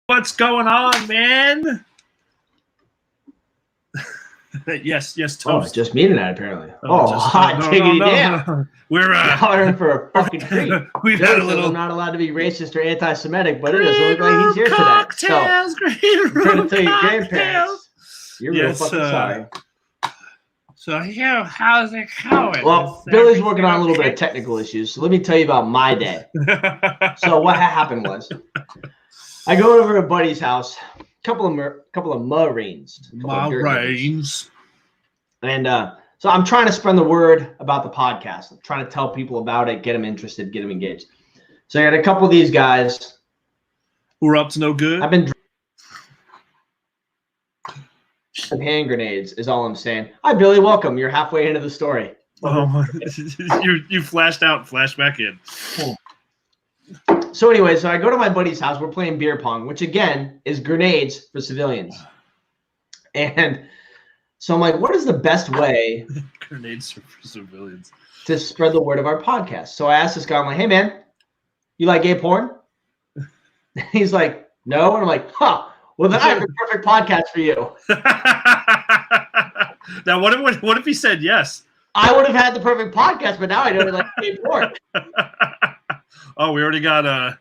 What's going on, man? yes, Toast. Oh, it's just me tonight, apparently. Hot diggity damn. No. We're y'all in for a fucking treat. We've had a little. I'm not allowed to be racist or anti-Semitic, but it doesn't look like he's here today. So, I'm trying to tell your grandparents, you're real fucking sorry. So, yeah, how's it going? Well, Billy's working on a little bit of technical issues, so let me tell you about my day. So, what happened was, I go over to a buddy's house, a couple of Marines. And so I'm trying to spread the word about the podcast. I'm trying to tell people about it, get them interested, get them engaged. So I got a couple of these guys who are up to no good. I've been hand grenades is all I'm saying. Hi, Billy. Welcome. You're halfway into the story. Oh, you flashed out, flashed back in. Cool. So anyway, so I go to my buddy's house. We're playing beer pong, which again is grenades for civilians. And so I'm like, what is the best way grenades for civilians to spread the word of our podcast? So I asked this guy, I'm like, hey man, you like gay porn? He's like, no. And I'm like, huh, well then I have the perfect podcast for you. Now what if he said yes? I would have had the perfect podcast, but now I don't like gay porn. Oh, we already got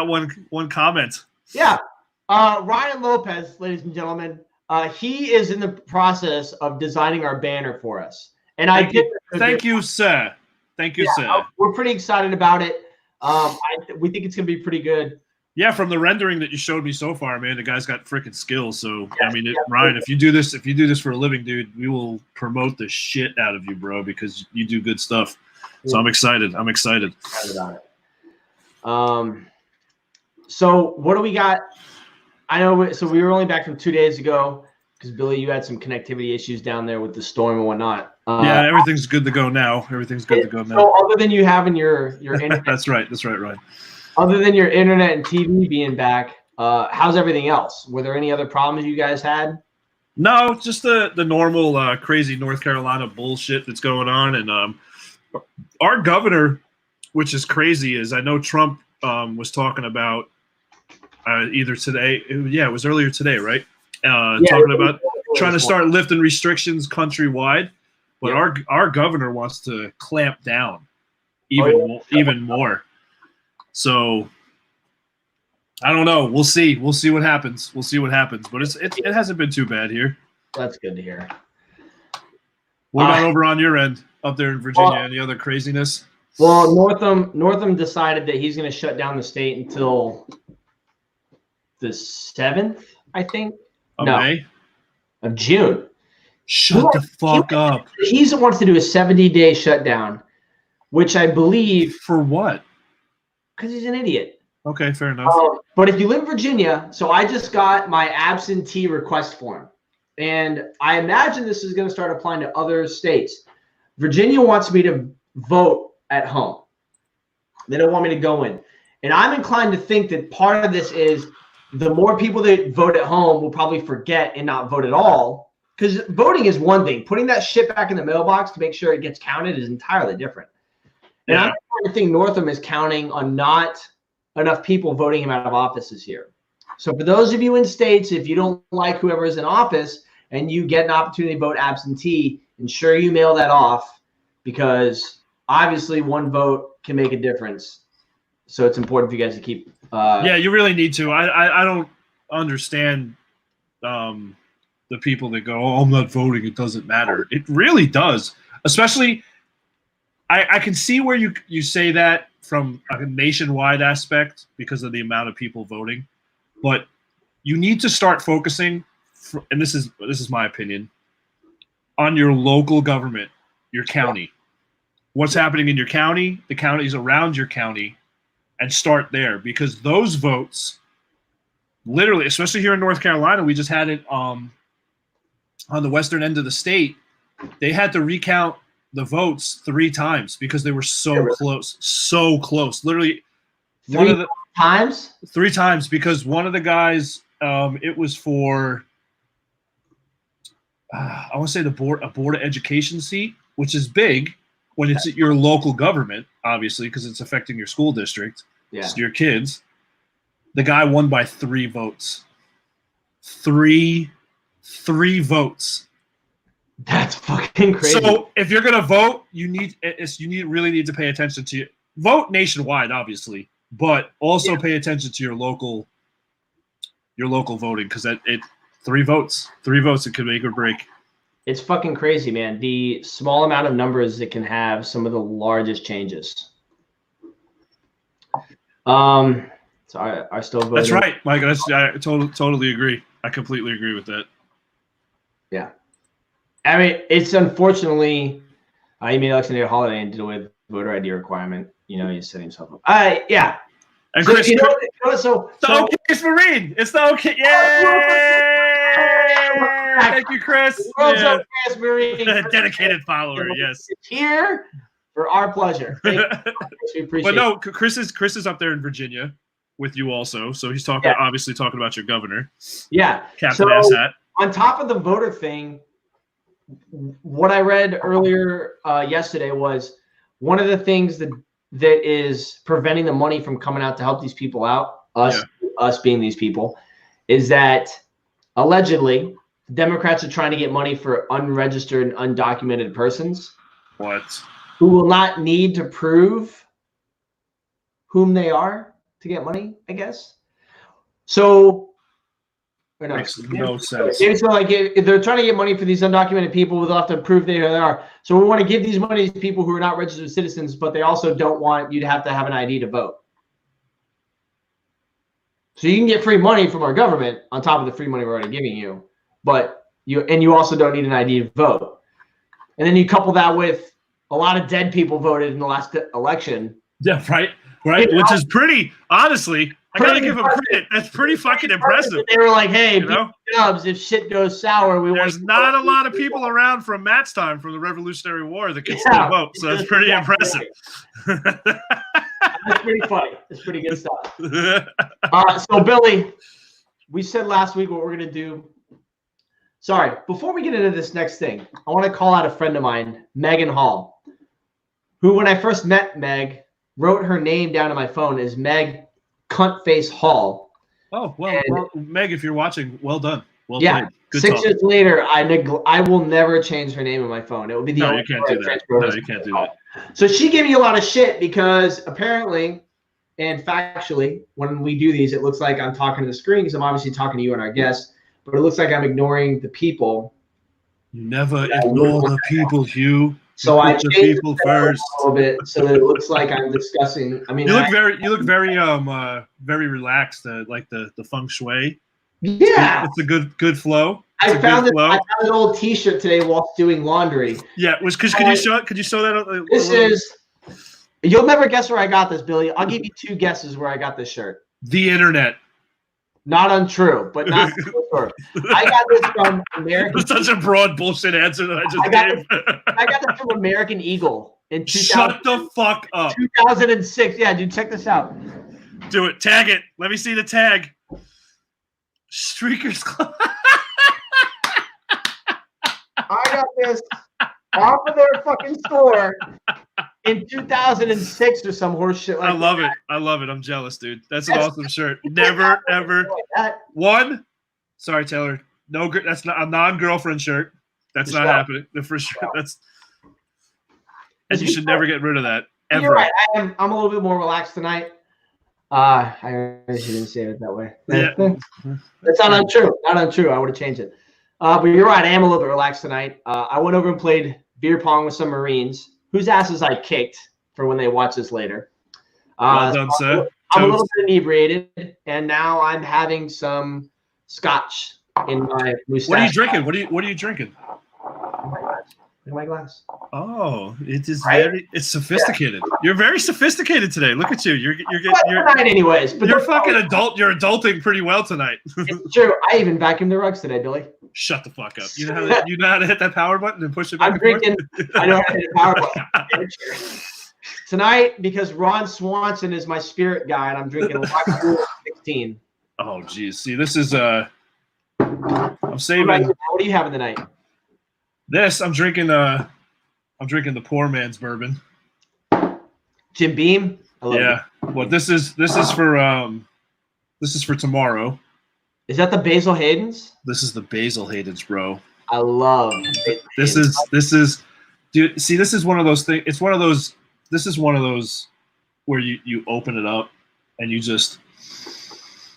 one comment. Yeah. Ryan Lopez, ladies and gentlemen, he is in the process of designing our banner for us. And thank you, sir. Thank you, sir. We're pretty excited about it. We think it's going to be pretty good. Yeah, from the rendering that you showed me so far, man, the guy's got freaking skills. So, yeah, I mean, Ryan, if you do this for a living, dude, we will promote the shit out of you, bro, because you do good stuff. So I'm excited. I'm excited about it. So what do we got? I know. So we were only back from 2 days ago because Billy, you had some connectivity issues down there with the storm and whatnot. Yeah, everything's good to go now. Everything's good to go now. So other than you having your internet, that's right, Ryan. Other than your internet and TV being back, how's everything else? Were there any other problems you guys had? No, just the normal crazy North Carolina bullshit that's going on, and our governor, which is crazy, is I know Trump was talking about either today. Yeah, it was earlier today, right? Talking about trying to start lifting restrictions countrywide, but our governor wants to clamp down even more. So I don't know. We'll see. We'll see what happens. But it hasn't been too bad here. That's good to hear. What about over on your end, up there in Virginia? Any other craziness? Well, Northam decided that he's going to shut down the state until the 7th, I think. May? Of June. Shut the fuck up. He wants to do a 70-day shutdown, which I believe. For what? Because he's an idiot. Okay, fair enough. But if you live in Virginia, so I just got my absentee request form. And I imagine this is going to start applying to other states. Virginia wants me to vote at home. They don't want me to go in. And I'm inclined to think that part of this is the more people that vote at home will probably forget and not vote at all. Because voting is one thing. Putting that shit back in the mailbox to make sure it gets counted is entirely different. And I'm starting to think Northam is counting on not enough people voting him out of office this year. So for those of you in states, if you don't like whoever is in office and you get an opportunity to vote absentee, ensure you mail that off, because obviously one vote can make a difference. So it's important for you guys to keep. Yeah, you really need to. I don't understand the people that go, oh, I'm not voting, it doesn't matter. It really does. Especially, I can see where you say that from a nationwide aspect because of the amount of people voting. But you need to start focusing, and this is my opinion, on your local government, your county. What's happening in your county, the counties around your county, and start there. Because those votes, literally, especially here in North Carolina, we just had it on the western end of the state. They had to recount the votes 3 times because they were so close. Literally, 3 times? 3 times because one of the guys, it was for, I want to say a board of education seat, which is big when it's at your local government, obviously, because it's affecting your school district, your kids. The guy won by 3 votes. Three votes. That's fucking crazy. So if you're gonna vote, you really need to pay attention to vote nationwide, obviously, but also pay attention to your local voting, because it 3 votes, it could make or break. It's fucking crazy, man. The small amount of numbers that can have some of the largest changes. So are still voting. That's right, Mike. I totally agree. I completely agree with that. Yeah. I mean, it's unfortunately, you made election day a holiday and did away with the voter ID requirement. You know, he's setting himself up. Yeah. And So, Chris, so the OK's Marine. It's the OK. Yay! Thank you, Chris. World's OK's Marine. Dedicated follower. Yes. It's here for our pleasure. Thank you. We appreciate But no, Chris is up there in Virginia with you also. So he's obviously talking about your governor. Yeah. Captain Asshat. On top of the voter thing, what I read earlier yesterday was one of the things that is preventing the money from coming out to help these people out, us being these people, is that allegedly Democrats are trying to get money for unregistered and undocumented persons. What? Who will not need to prove whom they are to get money, I guess. So makes no sense. So like if they're trying to get money for these undocumented people, they'll have to prove who they are. So we want to give these money to people who are not registered citizens, but they also don't want you to have an ID to vote. So you can get free money from our government on top of the free money we're already giving you, but you also don't need an ID to vote. And then you couple that with a lot of dead people voted in the last election. Yeah, right. Which is pretty, honestly, I gotta give them credit. That's pretty fucking impressive. They were like, "Hey, Dubs, if shit goes sour, there's not a lot of people around from Matt's time, from the Revolutionary War, that can still vote. So that's pretty impressive." That's pretty funny. It's pretty good stuff. So Billy, we said last week what we're gonna do. Sorry, before we get into this next thing, I want to call out a friend of mine, Megan Hall, who, when I first met Meg, wrote her name down on my phone as Meg Cuntface Hall. Oh, well, Meg, if you're watching, well done. Well played. Good 6 years later, I will never change her name on my phone. It will be the only. You can't do that. No, you can't do that. So she gave me a lot of shit because apparently and factually, when we do these, it looks like I'm talking to the screen because I'm obviously talking to you and our guests, but it looks like I'm ignoring the people. You never ignore the people, Hugh. So I the changed people first a little bit so that it looks like I'm discussing. I mean, you look very relaxed. Like the feng shui. Yeah, it's a good flow. I found an old T-shirt today while doing laundry. Yeah, could you show it? Could you show that? This is. You'll never guess where I got this, Billy. I'll give you 2 guesses where I got this shirt. The internet. Not untrue, but not true. I got this from American. It's such a broad bullshit answer that I just gave. I got this from American Eagle in 2000. Shut the fuck up. 2006. Yeah, dude, check this out. Do it. Tag it. Let me see the tag. Streakers Club. I got this off of their fucking store in 2006 or some horse shit like that. I love it. I'm jealous, dude. That's an awesome shirt. Never, ever. One. Sorry, Taylor. No, that's not a non-girlfriend shirt. That's not happening. The first shirt. And you should never get rid of that. Ever. You're right. I'm a little bit more relaxed tonight. I shouldn't say it that way. Yeah. That's not untrue. Not untrue. I would have changed it. But you're right. I am a little bit relaxed tonight. I went over and played beer pong with some Marines whose asses I kicked for when they watch this later. Well done, sir. I'm a little bit inebriated, and now I'm having some scotch in my mustache. What are you drinking? What are you drinking? Look at my glass. Oh, it is it's sophisticated. Yeah. You're very sophisticated today. Look at you. You're tonight anyways. But you're fucking adult. You're adulting pretty well tonight. It's true. I even vacuumed the rugs today, Billy. Shut the fuck up. You know how to hit that power button and push it back? I'm drinking. I know how to hit the power button. Tonight, because Ron Swanson is my spirit guide, I'm drinking Rock 16. Oh, geez. See, this is I'm saving. What are you having tonight? This I'm drinking the poor man's bourbon. Jim Beam. I love it. Well, this is for This is for tomorrow. Is that the Basil Hayden's? This is the Basil Hayden's, bro. I love This is, dude. See, this is one of those things. It's one of those. This is one of those where you open it up and you just.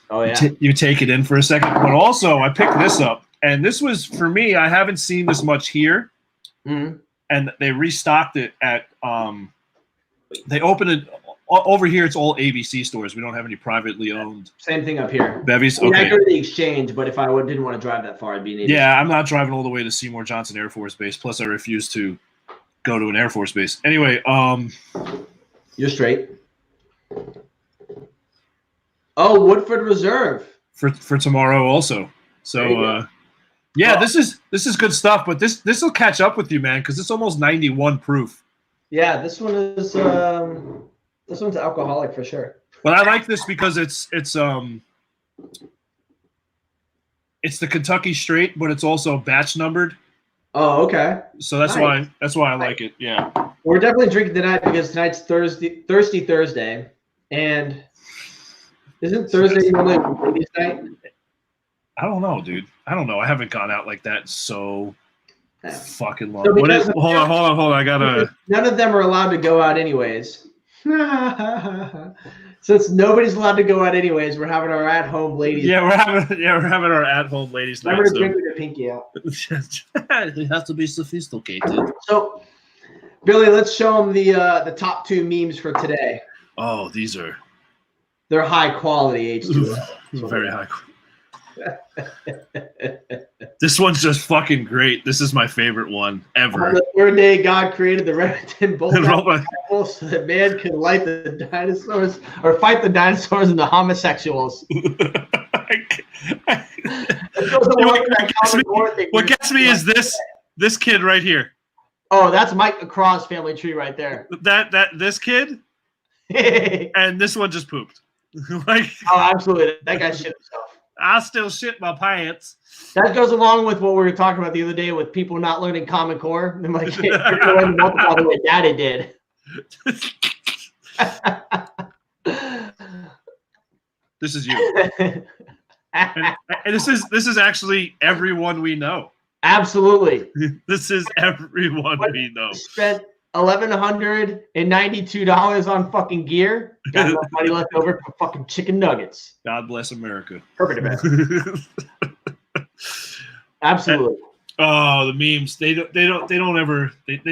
Oh yeah. You take it in for a second. But also, I picked this up, and this was for me. I haven't seen this much here, and they restocked it at. They opened it over here. It's all ABC stores. We don't have any privately owned. Same thing up here. Bevies. Okay. Okay. I go to the exchange, but if I didn't want to drive that far, I'd be needed. Yeah, I'm not driving all the way to Seymour Johnson Air Force Base. Plus, I refuse to go to an Air Force base. Anyway, you're straight. Oh, Woodford Reserve for tomorrow also. So yeah, this is good stuff. But this will catch up with you, man, because it's almost 91 proof. Yeah, this one is this one's alcoholic for sure. But I like this because it's the Kentucky straight, but it's also batch numbered. Oh, okay. So that's nice. why I like it. Yeah. We're definitely drinking tonight because tonight's Thirsty Thursday, and isn't Thursday normally ladies' night? I don't know, dude. I don't know. I haven't gone out like that so fucking long. So What is? Hold on. I gotta. None of them are allowed to go out anyways. Since nobody's allowed to go out anyways, we're having our at-home ladies. Yeah, we're having our at-home ladies night. Remember to drink with your pinky out. You have to be sophisticated. So, Billy, let's show them the top 2 memes for today. Oh, They're high quality H2O. Very high. This one's just fucking great. This is my favorite one ever. On the 3rd day, God created the Remington bolt so that man could light the dinosaurs or fight the dinosaurs and the homosexuals. What gets me is this kid right here. Oh, that's Mike across family tree right there. This kid, and this one just pooped. Like, oh, absolutely, that guy shit himself. I still shit my pants. That goes along with what we were talking about the other day with people not learning Common Core. I'm like, hey, you're going to multiply the way Daddy did. This is you. And this is actually everyone we know. Absolutely. This is everyone we know. Spent $1,192 on fucking gear. Got enough money left over for fucking chicken nuggets. God bless America. Perfect. Absolutely. Oh, the memes. They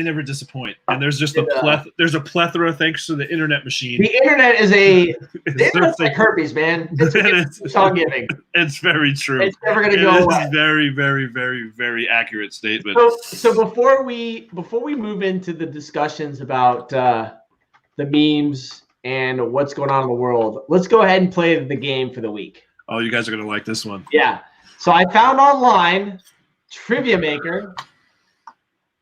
never disappoint. And there's just there's a plethora thanks to the internet machine. The internet is it's like herpes, man. It's all giving. It's very true. It's never gonna go away. It's very, very, very, very accurate statement. So before we move into the discussions about the memes and what's going on in the world, let's go ahead and play the game for the week. Oh, you guys are gonna like this one. Yeah. So I found online Trivia Maker,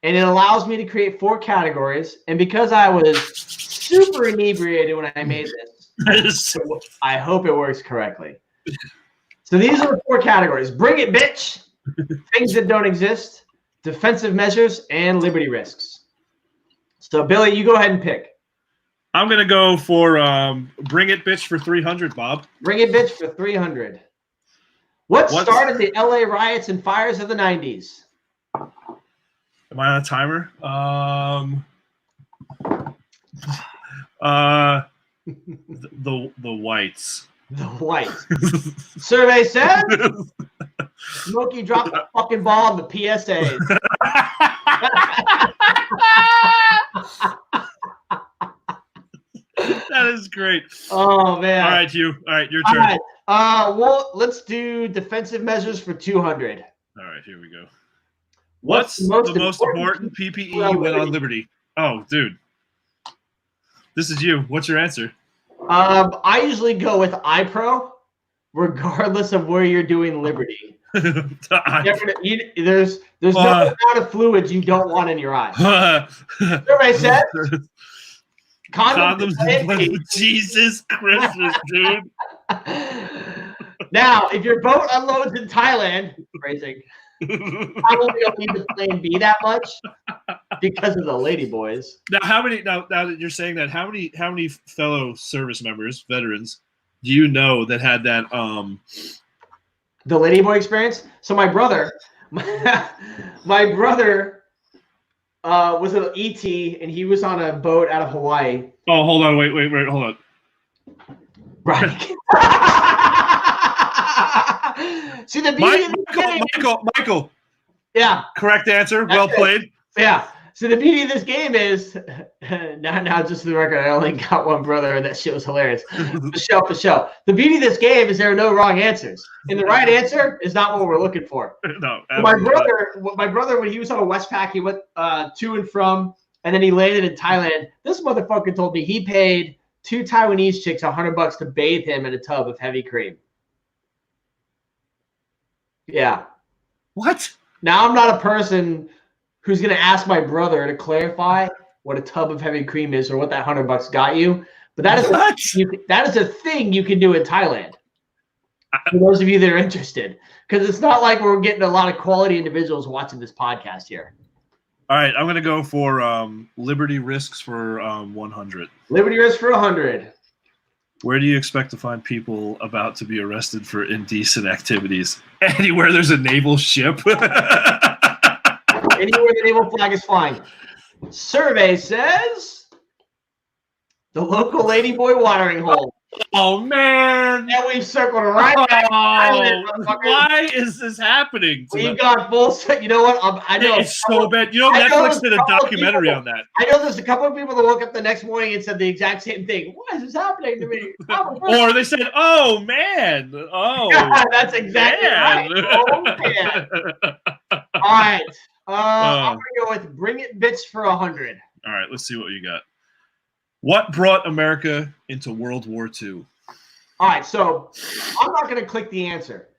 and it allows me to create 4 categories. And because I was super inebriated when I made this, I hope it works correctly. So these are the 4 categories: bring it, bitch, things that don't exist, defensive measures, and liberty risks. So Billy, you go ahead and pick. I'm gonna go for bring it, bitch, for 300, Bob. Bring it, bitch, for 300. What started the LA riots and fires of the 90s? Am I on a timer? The whites. The whites. Survey said Smokey dropped the fucking ball in the PSAs. That is great. Oh man. All right, Hugh. All right, your turn. All right. Well, let's do defensive measures for 200. All right, here we go. What's the most important PPE when on Liberty? Oh, dude. This is you. What's your answer? I usually go with iPro, regardless of where you're doing Liberty. There's no amount of fluids you don't want in your eye. Survey said condoms. Jesus Christmas, dude. Now, if your boat unloads in Thailand, phrasing, probably don't need the plane B that much because of the lady boys. Now, how many? Now that you're saying that, how many fellow service members, veterans, do you know that had that The Ladyboy experience? So my brother, my brother was an ET, and he was on a boat out of Hawaii. Oh, hold on, wait, hold on. Right. See the beauty of this game. Michael. Yeah. Correct answer. Well played. Yeah. So the beauty of this game is now just for the record, I only got one brother, and that shit was hilarious. For show. The beauty of this game is there are no wrong answers, and the right answer is not what we're looking for. No. My brother, when he was on a Westpac, he went to and from, and then he landed in Thailand. This motherfucker told me he paid 2 Taiwanese chicks $100 to bathe him in a tub of heavy cream. Yeah. What? Now I'm not a person who's going to ask my brother to clarify what a tub of heavy cream is or what that $100 got you. But that is a thing you can do in Thailand. For those of you that are interested, because it's not like we're getting a lot of quality individuals watching this podcast here. All right, I'm going to go for Liberty Risks for 100. Liberty Risk for 100. Where do you expect to find people about to be arrested for indecent activities? Anywhere there's a naval ship. Anywhere the naval flag is flying. Survey says the local Ladyboy watering hole. Oh, man. And we've circled right back. Why is this happening? We got full. You know what? I know it's so bad. You know, Netflix did a documentary on that. I know there's a couple of people that woke up the next morning and said the exact same thing. Why is this happening to me? Or they said, "Oh man, oh." That's exactly right. Oh man. All right. I'm gonna go with Bring It Bitch for 100. All right, let's see what you got. What brought America into World War II? All right, so I'm not going to click the answer.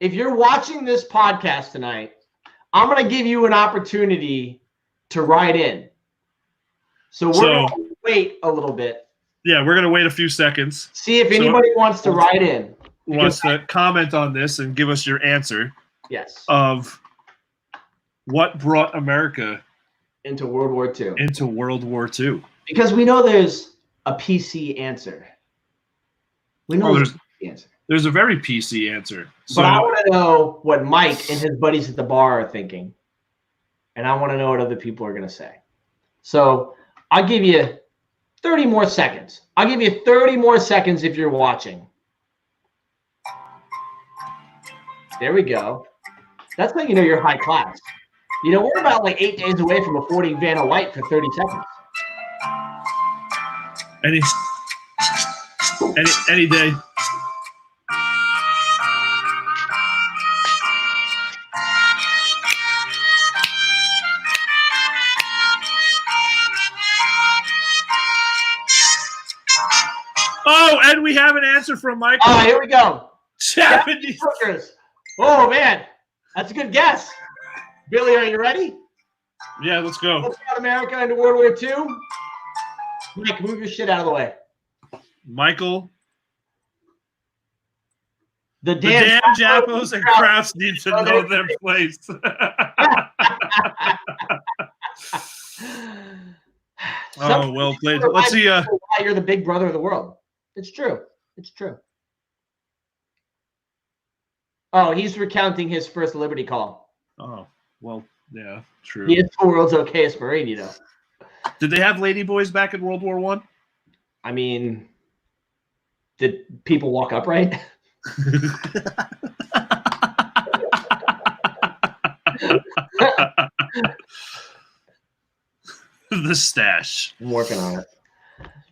If you're watching this podcast tonight, I'm going to give you an opportunity to write in. So we're going to wait a little bit. Yeah, we're going to wait a few seconds. See if anybody wants to write in. Wants to comment on this and give us your answer. Yes. Of what brought America into World War II. Into World War II. Because we know there's a PC answer. We know there's a PC answer. There's a very PC answer. But I want to know what Mike and his buddies at the bar are thinking. And I want to know what other people are going to say. So I'll give you 30 more seconds. I'll give you 30 more seconds if you're watching. There we go. That's how you know you're high class. You know, we're about like 8 days away from affording Vanna White for 30 seconds. Any day. Oh, and we have an answer from Michael. All right, here we go. Japanese hookers. Oh man, that's a good guess. Billy, are you ready? Yeah, let's go. Let's go America into World War II. Mike, move your shit out of the way. Michael. The damn Japos and Krauts need to know their place. Oh, well played. Let's see. Why you're the big brother of the world. It's true. It's true. Oh, he's recounting his first Liberty call. Oh, well, yeah, true. He is the world's okayest Marine, you know. Did they have ladyboys back in World War I? I mean, did people walk upright? The stash. I'm working on it.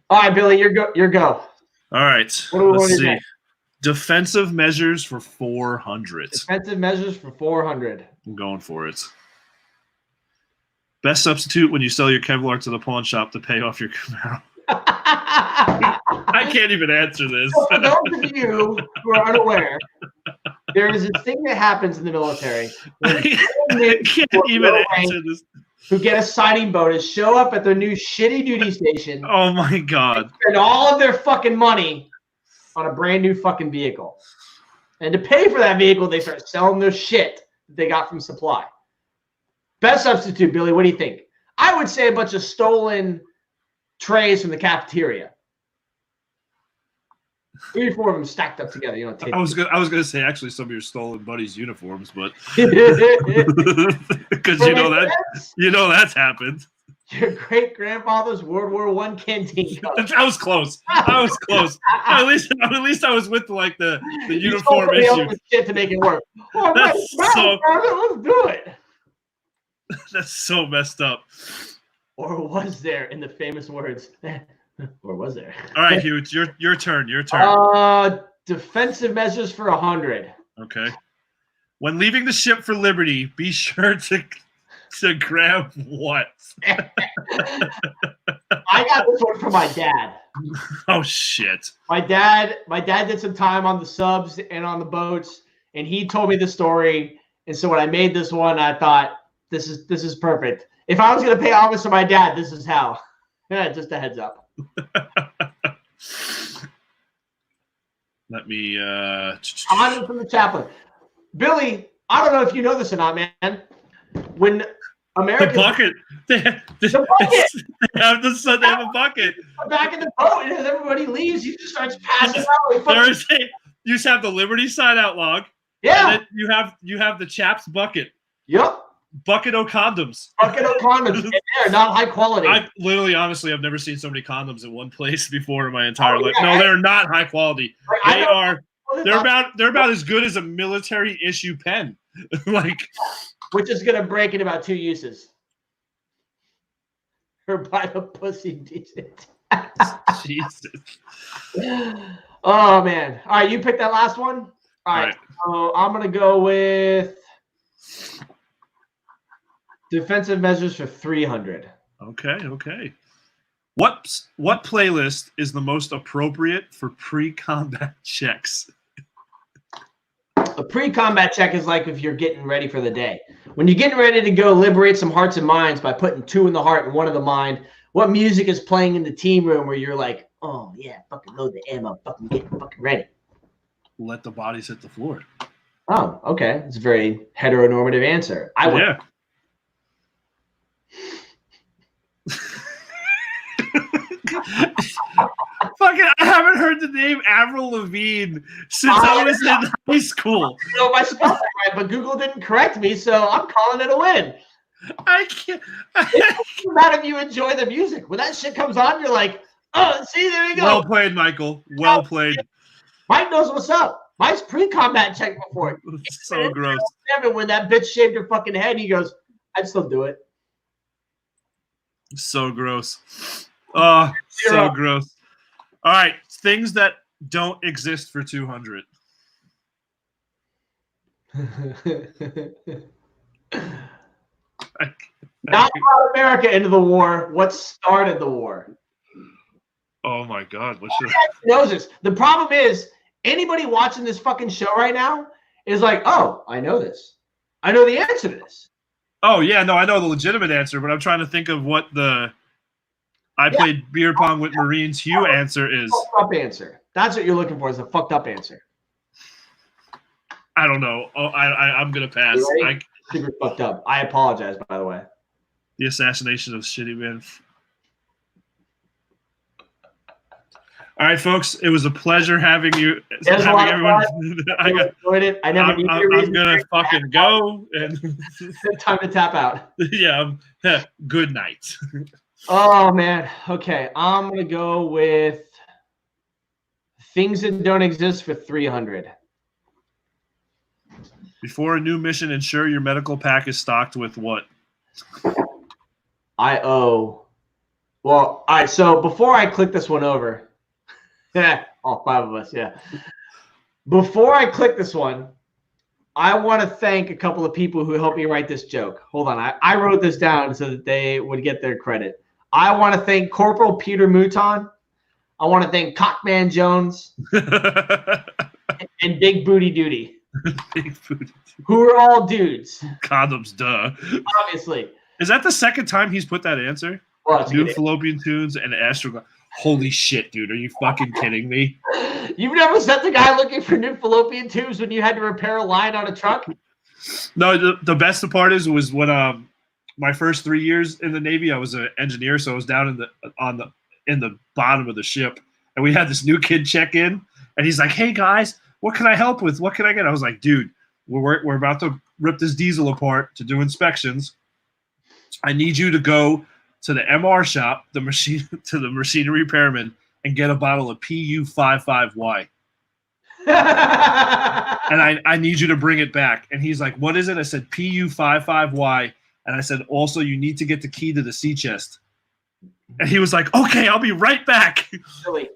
All right, Billy, your go. All right. Let's see. Defensive measures for 400. Defensive measures for 400. I'm going for it. Best substitute when you sell your Kevlar to the pawn shop to pay off your Camaro. I can't even answer this. So for those of you who are unaware, there is this thing that happens in the military. I can't even answer this. Who get a signing bonus, show up at their new shitty duty station. Oh my God. Spend all of their fucking money on a brand new fucking vehicle. And to pay for that vehicle, they start selling their shit that they got from supply. Best substitute, Billy, what do you think? I would say a bunch of stolen trays from the cafeteria. 3 or 4 of them stacked up together. You know, I was gonna say actually some of your stolen buddies' uniforms, but because you know that's happened. Your great grandfather's World War I canteen cup. I was close. At least I was with like the uniform issue. Shit to make it work. Oh, let's do it. That's so messed up. Or was there, in the famous words? Or was there? All right, Hugh, it's your turn. Your turn. Defensive measures for 100. Okay. When leaving the ship for Liberty, be sure to grab what? I got this one from my dad. Oh shit. My dad did some time on the subs and on the boats, and he told me the story. And so when I made this one, I thought this is perfect. If I was gonna pay homage to my dad, this is how. Yeah, just a heads up. Let me on from the chaplain. Billy, I don't know if you know this or not, man. When Americans, the bucket. They have a bucket. Back in the boat, and as everybody leaves, he just starts passing out. You just have the Liberty side out log. Yeah. And then you have the chaps bucket. Yep. Bucket of condoms. Bucket of condoms. And they're not high quality. I literally, honestly, I've never seen so many condoms in one place before in my entire life. No, they're not high quality. They're about as good as a military issue pen. Like, which is gonna break in about 2 uses. Or by the pussy decent. Jesus. Oh man. All right, you pick that last one. All right. So I'm gonna go with defensive measures for 300. Okay. What playlist is the most appropriate for pre-combat checks? A pre-combat check is like if you're getting ready for the day. When you're getting ready to go liberate some hearts and minds by putting 2 in the heart and 1 in the mind, what music is playing in the team room where you're like, oh yeah, fucking load the ammo, fucking get fucking ready. Let the bodies hit the floor. Oh, okay. It's a very heteronormative answer. Yeah. Fucking, I haven't heard the name Avril Lavigne since I was in high school. You know my spelling right, but Google didn't correct me, so I'm calling it a win. I can't. It's not if you enjoy the music. When that shit comes on, you're like, oh, see, there you go. Well played, Michael. Well played. Mike knows what's up. Mike's pre-combat check before. It's so gross. When that bitch shaved her fucking head, he goes, I'd still do it. So gross. Oh, so gross. All right, things that don't exist for 200. Not brought America into the war. What started the war? Oh my God! What should knows this? The problem is anybody watching this fucking show right now is like, oh, I know this. I know the answer to this. Oh yeah, no, I know the legitimate answer, but I'm trying to think of what the I played beer pong with Marines Hugh answer is. Fucked up answer. That's what you're looking for, is a fucked up answer. I don't know. Oh, I'm gonna pass. Super fucked up. I apologize, by the way. The assassination of Shitty Man. All right, folks. It was a pleasure having you. Having everyone. I enjoyed it. I'm gonna fucking go and time to tap out. Yeah. Good night. Oh man. Okay, I'm gonna go with things that don't exist for 300. Before a new mission, ensure your medical pack is stocked with what? Well, all right. So before I click this one over, all 5 of us, yeah. Before I click this one, I want to thank a couple of people who helped me write this joke. Hold on. I wrote this down so that they would get their credit. I want to thank Corporal Peter Mouton. I want to thank Cockman Jones and Big Booty Duty. Big Booty. Who are all dudes. Condoms, duh. Obviously. Is that the second time he's put that answer? Well, New Fallopian Tunes and Astro. Holy shit, dude. Are you fucking kidding me? You've never sent the guy looking for new fallopian tubes when you had to repair a line on a truck? No, the best part was when my first 3 years in the Navy, I was an engineer, so I was down in the bottom of the ship, and we had this new kid check in, And he's like, "Hey guys, what can I help with? What can I get?" I was like, "Dude, we're about to rip this diesel apart to do inspections. I need you to go to the MR shop, the machinery repairman, and get a bottle of PU55Y. And I need you to bring it back." And he's like, "What is it?" I said, "PU55Y." And I said, "Also, you need to get the key to the sea chest." And he was like, "Okay, I'll be right back." Really?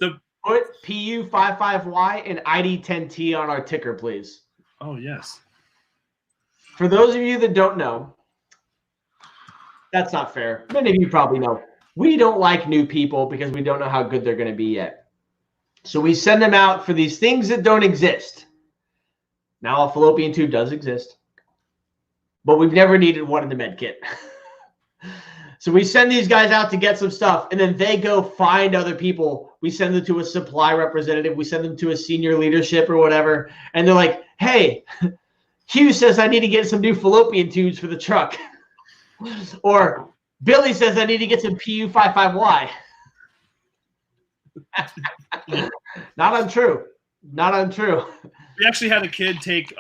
Put PU55Y and ID10T on our ticker, please. Oh, yes. For those of you that don't know, that's not fair. Many of you probably know. We don't like new people because we don't know how good they're going to be yet. So we send them out for these things that don't exist. Now, a fallopian tube does exist, but we've never needed one in the med kit. So we send these guys out to get some stuff, and then they go find other people. We send them to a supply representative. We send them to a senior leadership or whatever, and they're like, "Hey, Hugh says I need to get some new fallopian tubes for the truck." Or Billy says I need to get some PU55Y. Not untrue. Not untrue. We actually had a kid take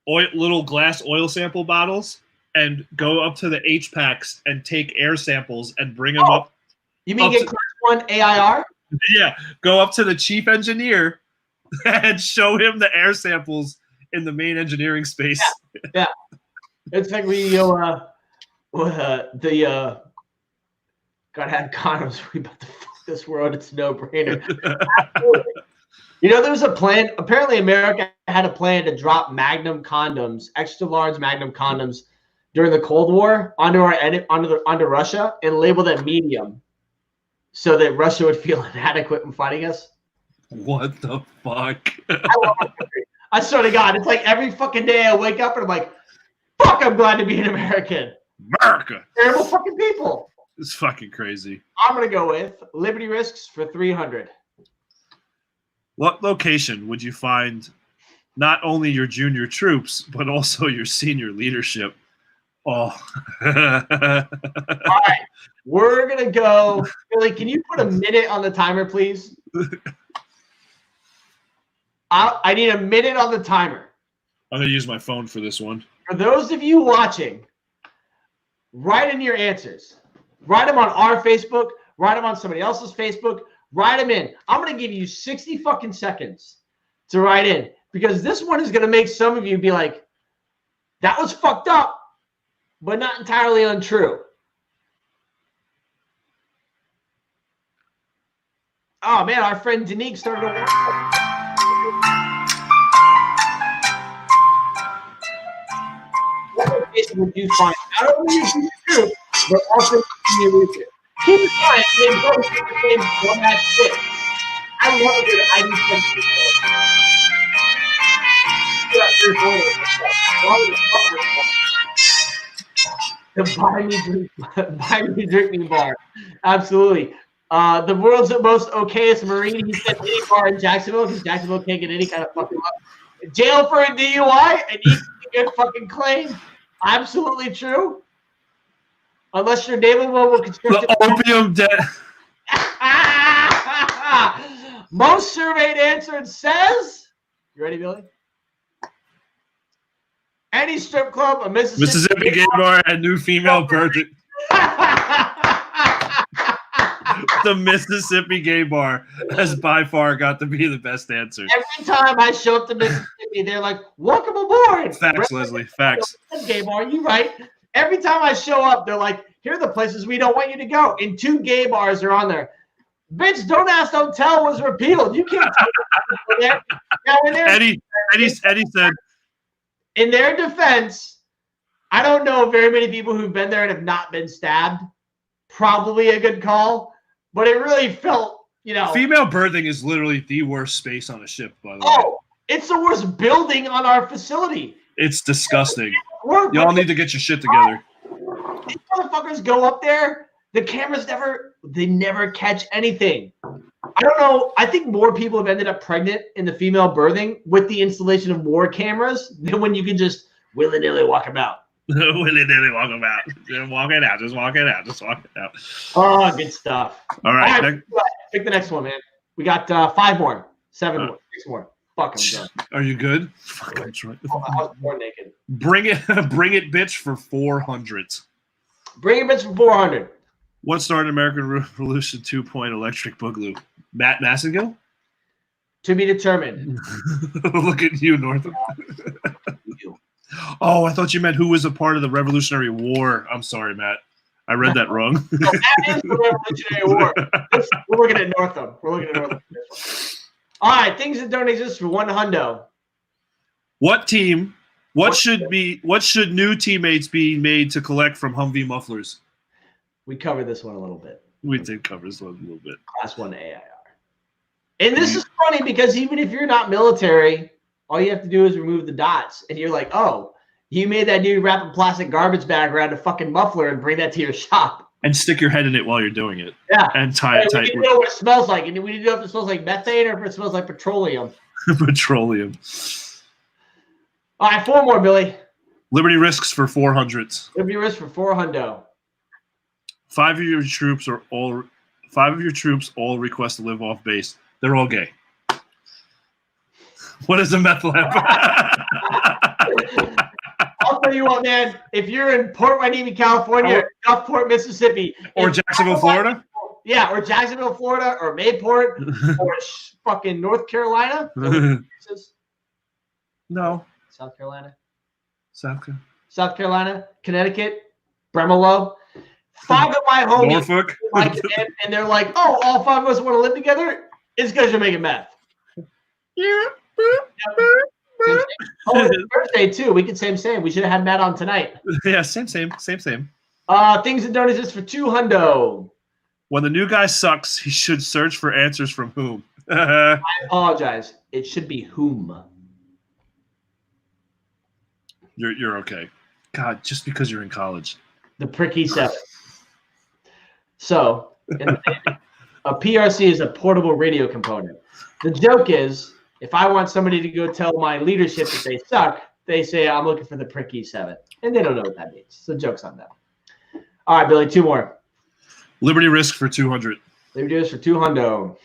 little glass oil sample bottles and go up to the HPACs and take air samples and bring them up. You mean get class 1 AIR? Yeah, go up to the chief engineer and show him the air samples in the main engineering space. Yeah. It's like we gotta have condoms. We about to fuck this world. It's a no-brainer. Absolutely. You know, there's a plan. Apparently, America had a plan to drop Magnum condoms, extra large Magnum condoms, during the Cold War onto Russia and label them medium, so that Russia would feel inadequate in fighting us. What the fuck? I swear to God, it's like every fucking day I wake up and I'm like, "Fuck, I'm glad to be an American." America. Terrible fucking people. It's fucking crazy. I'm gonna go with Liberty Risks for 300. What location would you find not only your junior troops but also your senior leadership? Oh. All right, we're gonna go. Billy, can you put a minute on the timer, please? I need a minute on the timer. I'm gonna use my phone for this one. For those of you watching, write in your answers. Write them on our Facebook. Write them on somebody else's Facebook. Write them in. I'm going to give you 60 fucking seconds to write in, because this one is going to make some of you be like, "That was fucked up, but not entirely untrue." Oh, man, our friend Danique started to watch. Would you find not only your senior group, but also senior leadership? Keep in mind, they both do the same dumbass shit. I love it that the buy me drinking bar. Absolutely. The world's most okayest Marine, he said any bar in Jacksonville, because Jacksonville can't get any kind of fucking love. Jail for a DUI and equally good fucking claim. Absolutely true. Unless you're David Mobile Construction. The opium debt. Most surveyed answered says, you ready, Billy? Any strip club, a Mississippi gay bar, and new female virgin. The Mississippi gay bar has by far got to be the best answer. Every time I show up to Mississippi, they're like, "Welcome aboard." Facts, Leslie. Facts. Gay bar, you right. Every time I show up, they're like, "Here are the places we don't want you to go." And 2 gay bars are on there. Bitch, Don't Ask, Don't Tell was repealed. You can't tell there. Now, Eddie said, in their defense, I don't know very many people who've been there and have not been stabbed. Probably a good call. But it really felt, you know. Female birthing is literally the worst space on a ship, by the way. Oh, it's the worst building on our facility. It's disgusting. Y'all need to get your shit together. These motherfuckers go up there. The cameras never catch anything. I don't know. I think more people have ended up pregnant in the female birthing with the installation of more cameras than when you can just willy-nilly walk about. Willy-nilly walk about. Just walk it out. Oh, good stuff. All right. Pick the next one, man. We got 5 more, 7 more, 6 more. Fuck, I'm done. Are you good? Fuck, I'm trying. I was born naked. Bring it, bitch, for 400. Bring it, bitch, for 400. What started American Revolution 2.0 Electric Boogaloo? Matt Massengill? To be determined. Look at you, Northam. Oh, I thought you meant who was a part of the Revolutionary War. I'm sorry, Matt. I read that wrong. No, that is the Revolutionary War. We're looking at Northam. We're looking at Northam. All right, things that don't exist for 1 hundo. What team? What should new teammates be made to collect from Humvee mufflers? We covered this one a little bit. We did cover this one a little bit. Class 1 AIR. And this is funny because even if you're not military, all you have to do is remove the dots, and you're like, oh, you made that dude wrap a plastic garbage bag around a fucking muffler and bring that to your shop. And stick your head in it while you're doing it. Yeah. And tie it tight. We need to know what it smells like. And we need to know if it smells like methane or if it smells like petroleum. Petroleum. All right, 4 more, Billy. Liberty risks for 400. Liberty risk for 4 hundo. 5 of your troops all request to live off base. They're all gay. What is a meth lab? I'll tell you what, man. If you're in Port Hueneme, California, Gulfport, Mississippi, or Jacksonville, Florida, yeah, or Jacksonville, Florida, or Mayport, or fucking North Carolina. No. South Carolina. South Carolina, Connecticut, Bremelo. 5 of my homies Norfolk. like it, and they're like, oh, all 5 of us want to live together? It's because you're making meth. Yeah. Oh, it's birthday too. We could same. We should have had Matt on tonight. Yeah, same. Things that don't exist for 2 hundo. When the new guy sucks, he should search for answers from whom. I apologize. It should be whom. You're okay. God, just because you're in college. The pricky 7. So, a PRC is a portable radio component. The joke is, if I want somebody to go tell my leadership that they suck, they say, I'm looking for the pricky 7. And they don't know what that means. So joke's on them. All right, Billy, 2 more. Liberty risk for 200. Liberty risk for 2 hundo.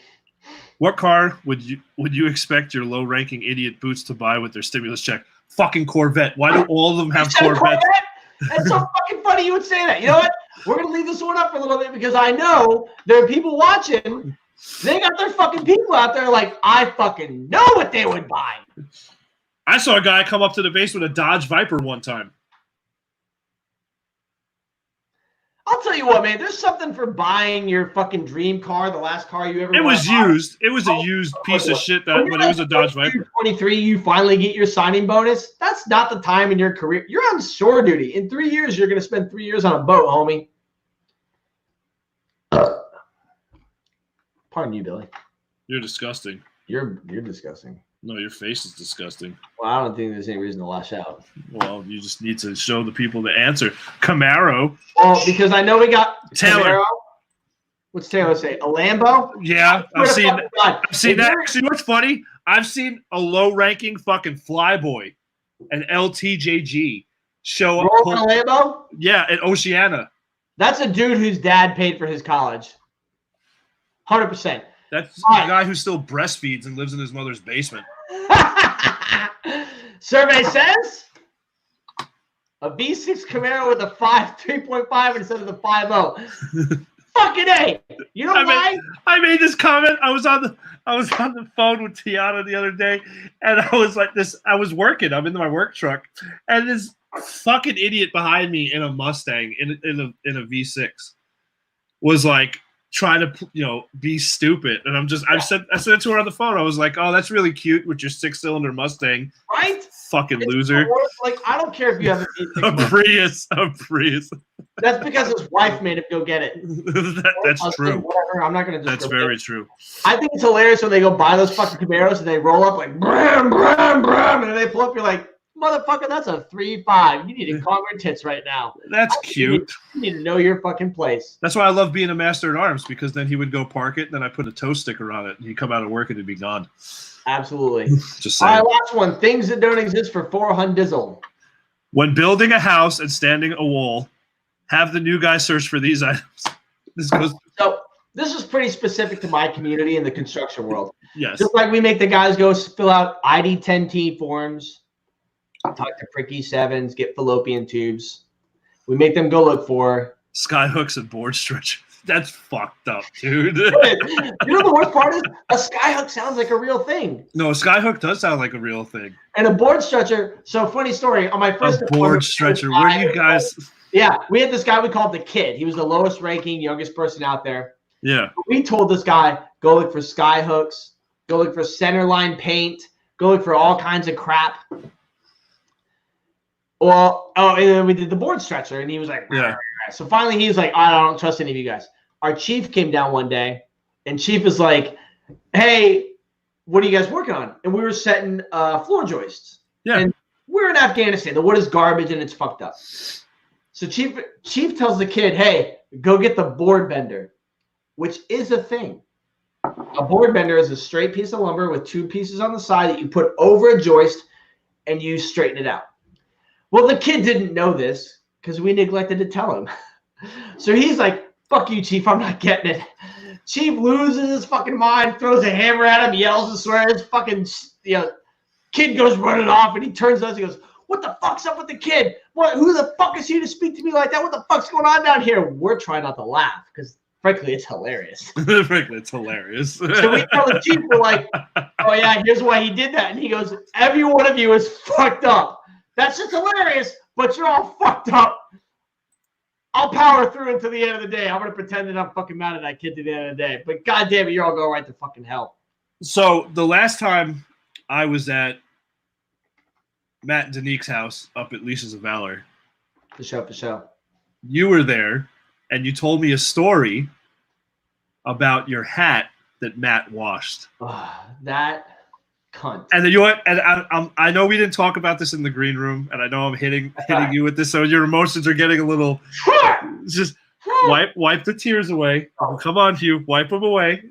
What car would you expect your low-ranking idiot boots to buy with their stimulus check? Fucking Corvette. Why do all of them have Corvettes? That's so fucking funny you would say that. You know what? We're going to leave this one up for a little bit because I know there are people watching. They got their fucking people out there like, I fucking know what they would buy. I saw a guy come up to the base with a Dodge Viper one time. I'll tell you what, man. There's something for buying your fucking dream car, the last car you ever. It was used. It was a used piece of shit, but it was a Dodge Viper. 23, you finally get your signing bonus. That's not the time in your career. You're on shore duty. In 3 years, you're going to spend 3 years on a boat, homie. Pardon you, Billy. You're disgusting. You're disgusting. No, your face is disgusting. Well, I don't think there's any reason to lash out. Well, you just need to show the people the answer. Camaro. Well, because I know we got Taylor. Camaro. What's Taylor say? A Lambo? Yeah, I've seen that. You're- See what's funny? I've seen a low-ranking fucking flyboy, an LTJG, show up. Rolling a Lambo? Yeah, at Oceana. That's a dude whose dad paid for his college. 100%. That's All right. the guy who still breastfeeds and lives in his mother's basement. Survey says a V6 Camaro with a 3.5 instead of the 5.0. Fucking A. You know why? I made this comment. I was on the phone with Tiana the other day, and I was like this. I was working. I'm in my work truck, and this fucking idiot behind me in a Mustang in a V6 was like trying to be stupid, and I said it to her on the phone. I was like, "Oh, that's really cute with your 6-cylinder Mustang, right? Fucking loser." Like, I don't care if you have a Prius. That's because his wife made him go get it. That's true. Whatever. I'm not gonna. That's very true. I think it's hilarious when they go buy those fucking Camaros and they roll up like bram bram bram, and they pull up. You're like, motherfucker, that's a 3.5. You need to calm your tits right now. That's cute. You need to know your fucking place. That's why I love being a master at arms, because then he would go park it, and then I put a toe sticker on it, and he'd come out of work and it'd be gone. Absolutely. Just saying. All right, last one. Things that don't exist for 4 hundizzle. When building a house and standing a wall, have the new guy search for these items. This goes. So This is pretty specific to my community in the construction world. Yes. Just like we make the guys go fill out ID10T forms, talk to pricky sevens, get fallopian tubes. We make them go look for sky hooks and board stretchers. That's fucked up, dude. You know the worst part is a sky hook sounds like a real thing. No, a sky hook does sound like a real thing. And a board stretcher. So funny story on my first board stretcher. Where do you guys? Yeah, we had this guy we called the Kid. He was the lowest ranking, youngest person out there. Yeah. We told this guy, go look for sky hooks, go look for center line paint, go look for all kinds of crap. Well, and then we did the board stretcher, and he was like, yeah. So finally he's like, I don't trust any of you guys. Our chief came down one day, and chief is like, hey, what are you guys working on? And we were setting floor joists. Yeah. And we're in Afghanistan. The wood is garbage, and it's fucked up. So chief tells the Kid, hey, go get the board bender, which is a thing. A board bender is a straight piece of lumber with two pieces on the side that you put over a joist and you straighten it out. Well, the Kid didn't know this because we neglected to tell him. So he's like, fuck you, Chief, I'm not getting it. Chief loses his fucking mind, throws a hammer at him, yells and swears, fucking, Kid goes running off, and he turns to us, he goes, what the fuck's up with the Kid? Who the fuck is he to speak to me like that? What the fuck's going on down here? We're trying not to laugh because frankly, it's hilarious. Frankly, it's hilarious. So we tell the chief, we're like, oh, yeah, here's why he did that. And he goes, every one of you is fucked up. That's just hilarious, but you're all fucked up. I'll power through until the end of the day. I'm going to pretend that I'm fucking mad at that kid to the end of the day. But God damn it, you're all going right to fucking hell. So the last time I was at Matt and Danique's house up at Leashes of Valor. For sure. You were there, and you told me a story about your hat that Matt washed. That cunt. And then you went, and I know we didn't talk about this in the green room, and I know I'm hitting you with this, so your emotions are getting a little. Just wipe the tears away. Oh, come on, Hugh, wipe them away.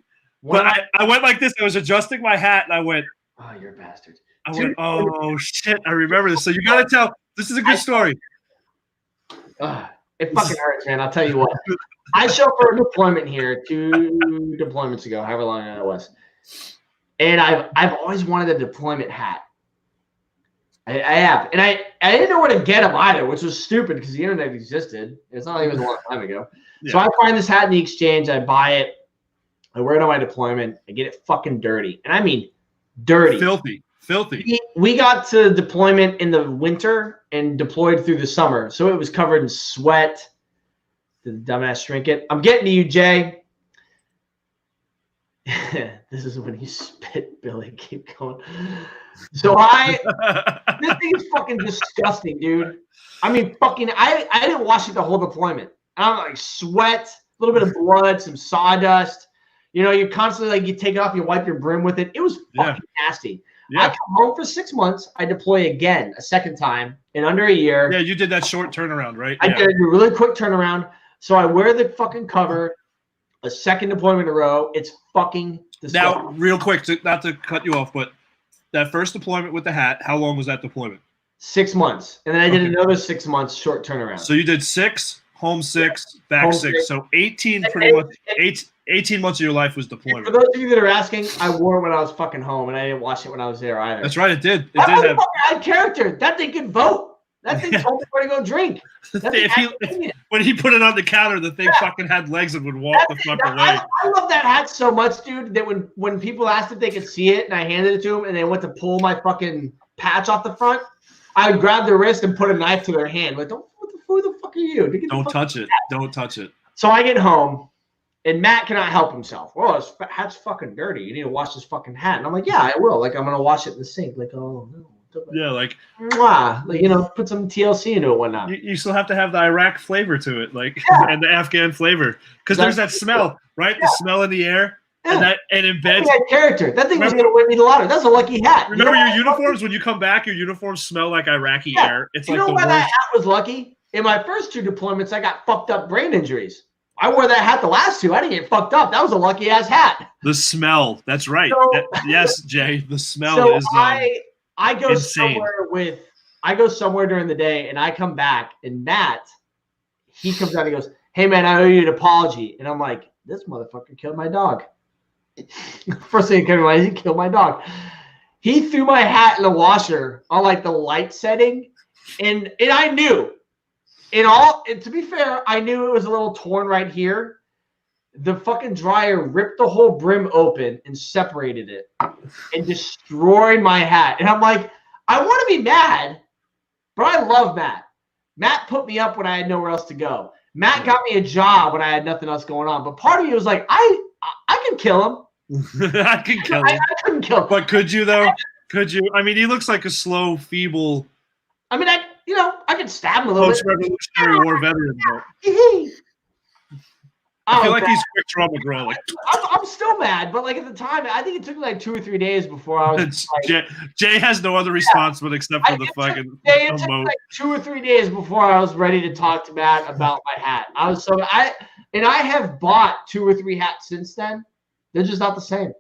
But I went like this. I was adjusting my hat, and I went, "Oh, you're a bastard." I went, "Oh shit!" I remember this. So you got to tell. This is a good story. It fucking hurts, man. I'll tell you what. I showed up for a deployment here 2 deployments ago, however long that was. And I've always wanted a deployment hat. I have. And I didn't know where to get them either, which was stupid because the internet existed. It's not like it was a long time ago. Yeah. So I find this hat in the exchange. I buy it. I wear it on my deployment. I get it fucking dirty. And I mean dirty. Filthy. We got to deployment in the winter and deployed through the summer. So it was covered in sweat. Did the dumbass shrink it? I'm getting to you, Jay. This is when he spit, Billy. Keep going. So this thing is fucking disgusting, dude. I mean, I didn't wash it the whole deployment. I'm like sweat, a little bit of blood, some sawdust. You constantly you take it off, you wipe your brim with it. It was fucking nasty. Yeah. I come home for 6 months. I deploy again a second time in under a year. Yeah, you did that short turnaround, right? I did a really quick turnaround. So I wear the fucking cover a second deployment in a row. It's fucking disgusting. Now, real quick, not to cut you off, but that first deployment with the hat, how long was that deployment? 6 months. And then I did another 6 months short turnaround. So you did 6, home 6, back 6. So 18 pretty much 18 months of your life was deployment. For those of you that are asking, I wore it when I was fucking home, and I didn't wash it when I was there either. That's right, it did. That motherfucker had character. That thing could vote. That thing told me where to go drink. When he put it on the counter, the thing fucking had legs and would walk the fuck away. I love that hat so much, dude, that when people asked if they could see it and I handed it to them and they went to pull my fucking patch off the front, I would grab their wrist and put a knife to their hand. Like, who the fuck are you? Don't touch it. Don't touch it. So I get home, and Matt cannot help himself. Oh, his hat's fucking dirty. You need to wash this fucking hat. And I'm like, yeah, I will. Like, I'm going to wash it in the sink. Like, oh, no. Yeah, like put some TLC into it, whatnot. You still have to have the Iraq flavor to it, and the Afghan flavor, because there's that smell, right? The smell in the air, and in bed. That character. That thing was going to win me the lottery. That's a lucky hat. Remember your uniforms when you come back? Your uniforms smell like Iraqi air. It's like the worst. That hat was lucky? In my first 2 deployments, I got fucked up brain injuries. I wore that hat the last 2. I didn't get fucked up. That was a lucky ass hat. The smell. That's right. Yes, Jay. The smell is. I go somewhere during the day, and I come back, and Matt, he comes out and he goes, "Hey man, I owe you an apology," and I'm like, this motherfucker killed my dog. First thing that came to mind, he killed my dog. He threw my hat in the washer on like the light setting, and I knew. And to be fair, I knew it was a little torn right here. The fucking dryer ripped the whole brim open and separated it and destroyed my hat. And I'm like, I want to be mad, but I love Matt. Matt put me up when I had nowhere else to go. Matt got me a job when I had nothing else going on. But part of me was like, I can kill him. I can kill him. I couldn't kill him. But could you though? Could you? I mean, he looks like a slow, feeble. I mean, I could stab him a little bit. Post-Revolutionary War veteran. I feel like he's quick trauma girl. Like, I'm still mad, but like at the time, I think it took me like 2 or 3 days before I was. Like, Jay has no other response but except for the fucking. It took like 2 or 3 days before I was ready to talk to Matt about my hat. I have bought 2 or 3 hats since then. They're just not the same.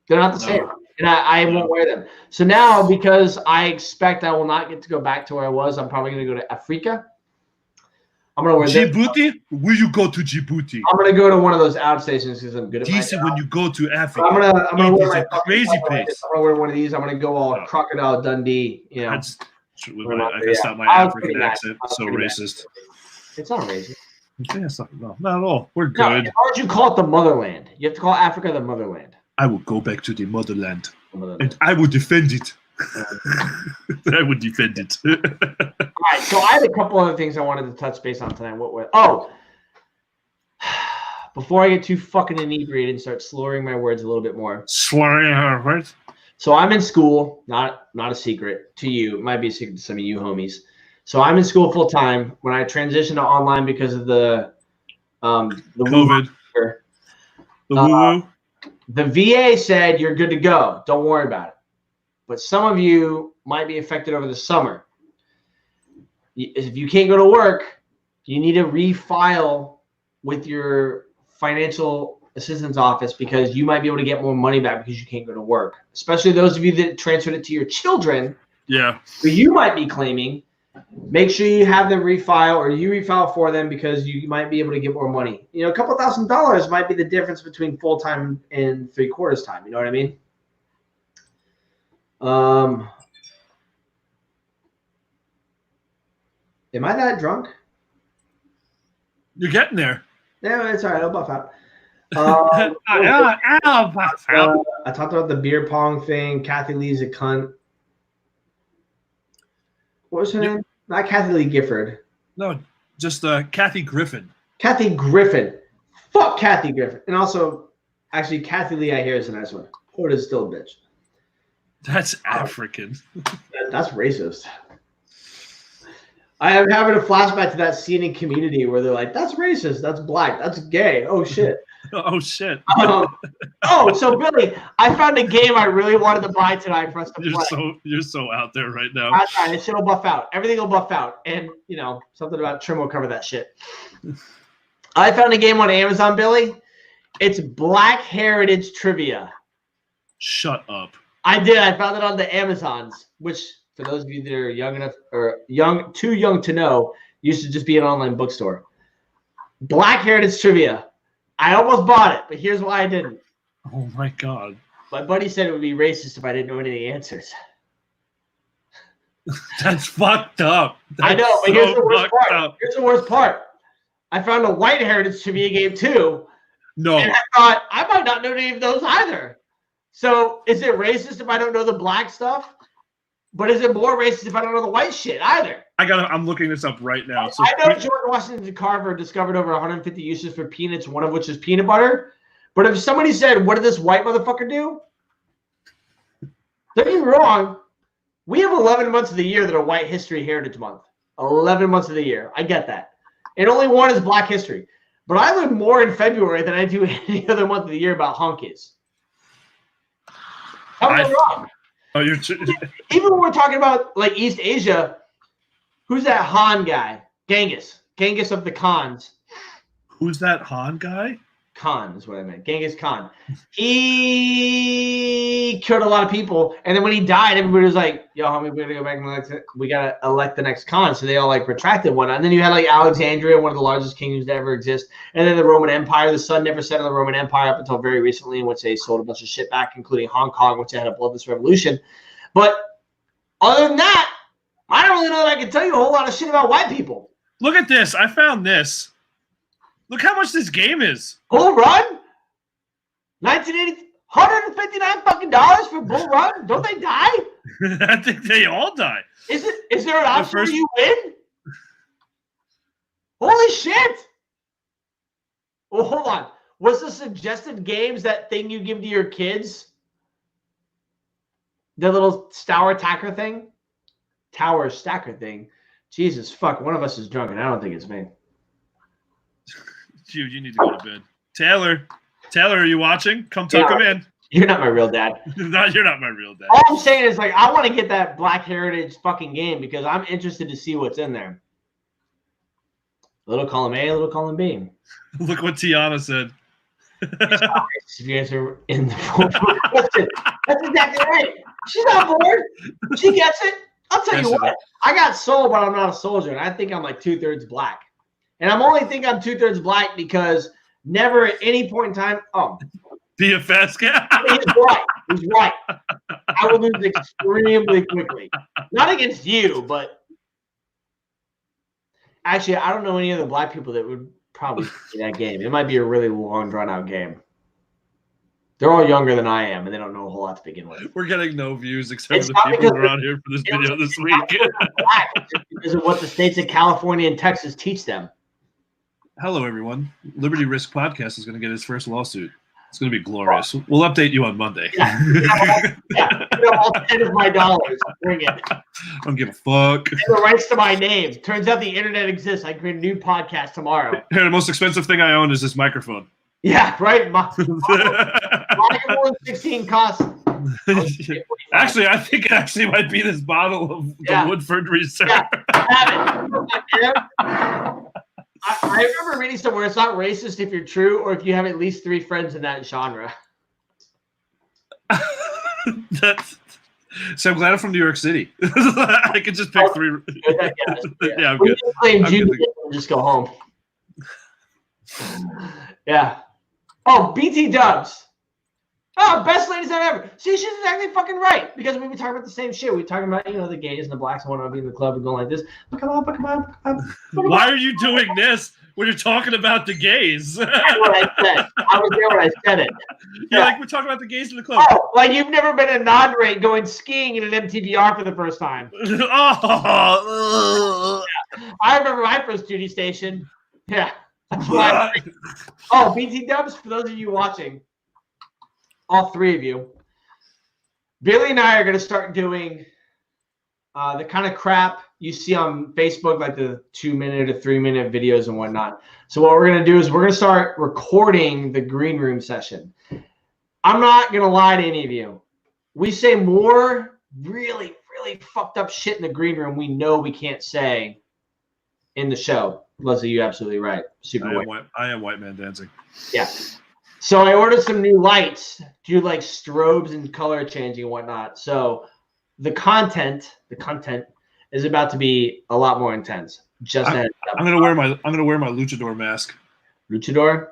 They're not the same, and I won't wear them. So now, because I expect I will not get to go back to where I was, I'm probably going to go to Africa. I'm gonna wear Djibouti. Will you go to Djibouti? I'm gonna go to one of those outstations because I'm good at my job. When you go to Africa, I'm gonna wear a crazy place. I'm gonna wear one of these. I'm gonna go all Crocodile Dundee. You know, I can stop my African accent. So racist. It's not racist. No, not at all. We're good. No, as long as you call it the motherland, you have to call Africa the motherland. I will go back to the motherland, and I will defend it. I would defend it. All right, so I had a couple other things I wanted to touch base on tonight. Before I get too fucking inebriated and start slurring my words a little bit more. Slurring her words? So I'm in school, not a secret to you. It might be a secret to some of you homies. So I'm in school full time. When I transitioned to online because of the COVID, the VA said you're good to go. Don't worry about it. But some of you might be affected over the summer. If you can't go to work, you need to refile with your financial assistance office because you might be able to get more money back because you can't go to work. Especially those of you that transferred it to your children. Yeah. Who you might be claiming. Make sure you have them refile or you refile for them because you might be able to get more money. You know, a couple $1,000s might be the difference between full-time and 3/4 time. You know what I mean? Am I that drunk? You're getting there. Yeah, it's all right. I'll buff out. I talked about the beer pong thing. Kathy Lee's a cunt. What was her name? Not Kathy Lee Gifford. No, just Kathy Griffin. Kathy Griffin. Fuck Kathy Griffin. And also, actually, Kathy Lee, I hear, is a nice one. Florida's still a bitch. That's African. That's racist. I am having a flashback to that scene in Community where they're like, that's racist, that's black, that's gay. Oh, shit. Oh, shit. So, Billy, I found a game I really wanted to buy tonight for us to play. You're so out there right now. That's right. This shit will buff out. Everything will buff out. And, you know, something about trim will cover that shit. I found a game on Amazon, Billy. It's Black Heritage Trivia. Shut up. I did. I found it on the Amazons, which for those of you that are young enough or too young to know, used to just be an online bookstore. Black Heritage Trivia. I almost bought it, but here's why I didn't. Oh my God. My buddy said it would be racist if I didn't know any of the answers. That's fucked up. I know, but here's the worst part. Here's the worst part. I found a white heritage trivia game too. No. And I thought I might not know any of those either. So is it racist if I don't know the black stuff? But is it more racist if I don't know the white shit either? I'm looking this up right now. So I know George Washington Carver discovered over 150 uses for peanuts, one of which is peanut butter. But if somebody said, what did this white motherfucker do? Don't get me wrong. We have 11 months of the year that are White History Heritage Month. 11 months of the year. I get that. And only one is Black History. But I learn more in February than I do any other month of the year about honkies. How am I wrong? Oh, even when we're talking about like East Asia, who's that Han guy? Genghis of the Khans. Who's that Han guy? Khan is what I meant. Genghis Khan. He killed a lot of people, and then when he died, everybody was like, "Yo, homie, we gotta go back and we gotta elect the next Khan." So they all like retracted one. And then you had like Alexandria, one of the largest kingdoms to ever exist, and then the Roman Empire. The sun never set on the Roman Empire up until very recently, in which they sold a bunch of shit back, including Hong Kong, which had a bloodless revolution. But other than that, I don't really know that I can tell you a whole lot of shit about white people. Look at this. I found this. Look how much this game is. Bull Run? 1980, $159 fucking dollars for Bull Run? Don't they die? I think they all die. Is there an option where you win? Holy shit! Well, hold on. Was the suggested games that thing you give to your kids? The little tower attacker thing? Tower stacker thing. Jesus, fuck. One of us is drunk, and I don't think it's me. Dude, you need to go to bed. Taylor, are you watching? Come tuck him in. You're not my real dad. You're not my real dad. All I'm saying is, like, I want to get that Black Heritage fucking game because I'm interested to see what's in there. Little column A, little column B. Look what Tiana said. If you guys are in the that's exactly right. She's on board. She gets it. I'll tell you what. I got soul, but I'm not a soldier, and I think I'm like 2/3 black. And I'm only think I'm 2/3 black because never at any point in time. Oh, be a fast guy. He's right. He's right. I will lose extremely quickly. Not against you, but actually, I don't know any other black people that would probably play that game. It might be a really long, drawn-out game. They're all younger than I am, and they don't know a whole lot to begin with. We're getting no views except for the people who are on here for this video this week. It's because of what the states of California and Texas teach them. Hello, everyone. Liberty Risk Podcast is going to get its first lawsuit. It's going to be glorious. We'll update you on Monday. Yeah. All 10 of my dollars. Bring it. I don't give a fuck. And the rights to my name. Turns out the internet exists. I can create a new podcast tomorrow. Here, the most expensive thing I own is this microphone. Yeah, right. My 16 costs. Actually, I think it actually might be this bottle of the Woodford Reserve. Yeah, I remember reading somewhere it's not racist if you're true or if you have at least 3 friends in that genre. So I'm glad I'm from New York City. I could just pick 3. Yeah, I'm good. Just go home. Yeah. Oh, BT Dubs. Oh, best ladies I've ever. See, she's exactly fucking right. Because we've been talking about the same shit. We're talking about, the gays and the blacks and want to be in the club and going like this. But come on. Why are you doing this when you're talking about the gays? That's what I said. I was there when I said it. You're like, we're talking about the gays in the club. Oh, like you've never been a non-rate going skiing in an MTVR for the first time. Oh. I remember my first duty station. Yeah. Oh, BT Dubs, for those of you watching, all 3 of you, Billy and I are going to start doing the kind of crap you see on Facebook, like the 2-minute or 3-minute videos and whatnot. So what we're going to do is we're going to start recording the green room session. I'm not going to lie to any of you. We say more really, really fucked up shit in the green room we know we can't say in the show. Leslie, you're absolutely right. I am white man dancing. Yeah. So I ordered some new lights to do like strobes and color changing and whatnot. So the content is about to be a lot more intense. I'm gonna wear my luchador mask. Luchador?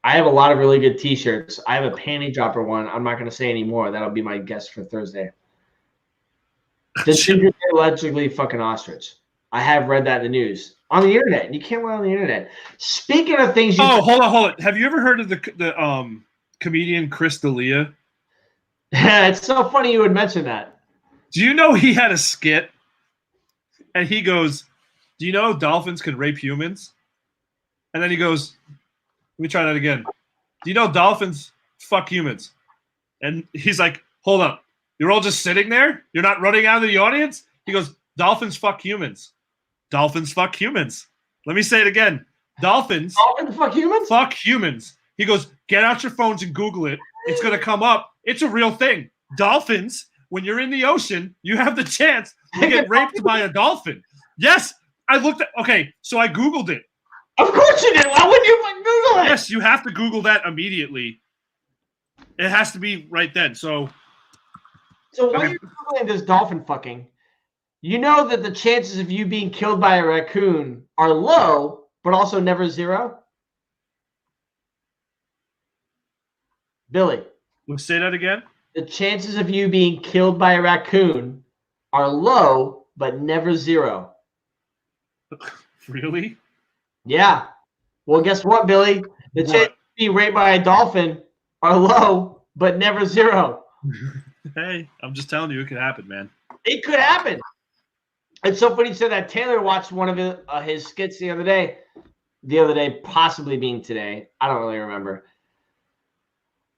I have a lot of really good t-shirts. I have a panty dropper one. I'm not gonna say any more. That'll be my guest for Thursday. This is allegedly fucking ostrich. I have read that in the news. On the internet. You can't lie on the internet. Speaking of things hold on. Have you ever heard of the comedian Chris D'Elia? It's so funny you would mention that. Do you know he had a skit? And he goes, do you know dolphins can rape humans? And then he goes, let me try that again. Do you know dolphins fuck humans? And he's like, hold up. You're all just sitting there? You're not running out of the audience? He goes, dolphins fuck humans. Dolphins fuck humans. Let me say it again. Dolphins fuck humans? Fuck humans. He goes, get out your phones and Google it. It's going to come up. It's a real thing. Dolphins, when you're in the ocean, you have the chance to get raped by a dolphin. Yes, I looked at, okay, so I Googled it. Of course you did. Why wouldn't you Google it? Yes, you have to Google that immediately. It has to be right then. So while you're Googling this dolphin fucking, you know that the chances of you being killed by a raccoon are low, but also never zero? Billy. Let's say that again. The chances of you being killed by a raccoon are low, but never zero. Really? Yeah. Well, guess what, Billy? The chances of being raped by a dolphin are low, but never zero. Hey, I'm just telling you, it could happen, man. It could happen. It's so funny you said that. Taylor watched one of his skits the other day. Possibly being today. I don't really remember.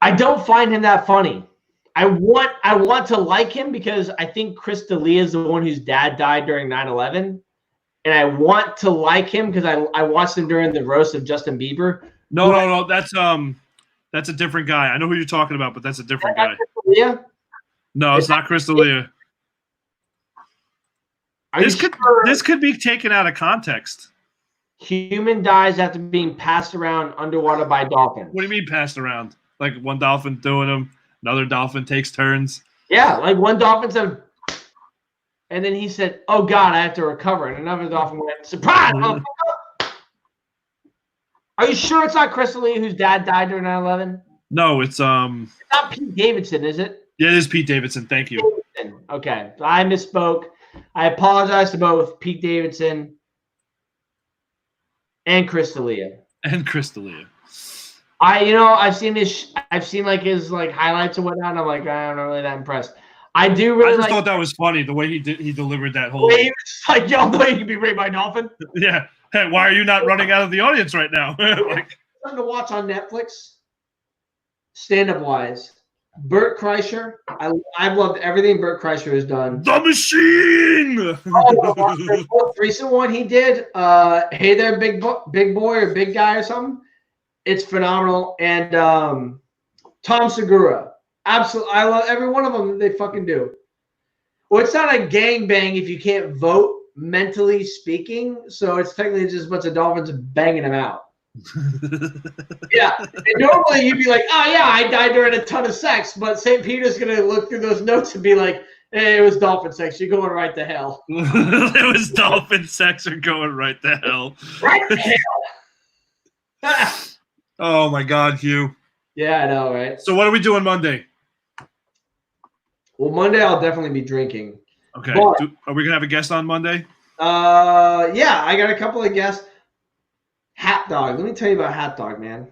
I don't find him that funny. I want to like him because I think Chris D'Elia is the one whose dad died during 9/11. And I want to like him because I watched him during the roast of Justin Bieber. No. That's a different guy. I know who you're talking about, but that's a different guy. Chris D'Elia? No, it's not Chris D'Elia. This could be taken out of context. Human dies after being passed around underwater by dolphins. What do you mean passed around? Like one dolphin doing them, another dolphin takes turns. Yeah, like one dolphin said, and then he said, "Oh God, I have to recover," and another dolphin went, "Surprise!" Are you sure it's not Chris D'Elia whose dad died during 9/11? No, it's It's not Pete Davidson, is it? Yeah, it is Pete Davidson. Thank you. Okay, I misspoke. I apologize to both Pete Davidson and Chris D'Elia. And Chris D'Elia. I've seen like his highlights and whatnot. And I'm like, I'm not really that impressed. I just thought that was funny the way he delivered that whole. He was like, "Yo, no, you can be raped by a dolphin." Yeah. Hey, why are you not running out of the audience right now? Something to watch on Netflix, stand-up wise. Bert Kreischer. I've loved everything Bert Kreischer has done. The Machine. The most recent one he did, "Hey There, Big Boy" or "Big Guy" or something. It's phenomenal. And Tom Segura. Absolutely. I love every one of them that they fucking do. Well, it's not a gangbang if you can't vote, mentally speaking. So it's technically just a bunch of dolphins banging them out. Yeah. And normally you'd be like, "Oh, yeah, I died during a ton of sex." But St. Peter's going to look through those notes and be like, "Hey, it was dolphin sex. You're going right to hell." It was dolphin sex. You're going right to hell. Right to hell. Oh, my God, Hugh. Yeah, I know, right? So what are we doing Monday? Well, Monday I'll definitely be drinking. Okay. But, are we going to have a guest on Monday? Yeah, I got a couple of guests. Hat Dog. Let me tell you about Hat Dog, man.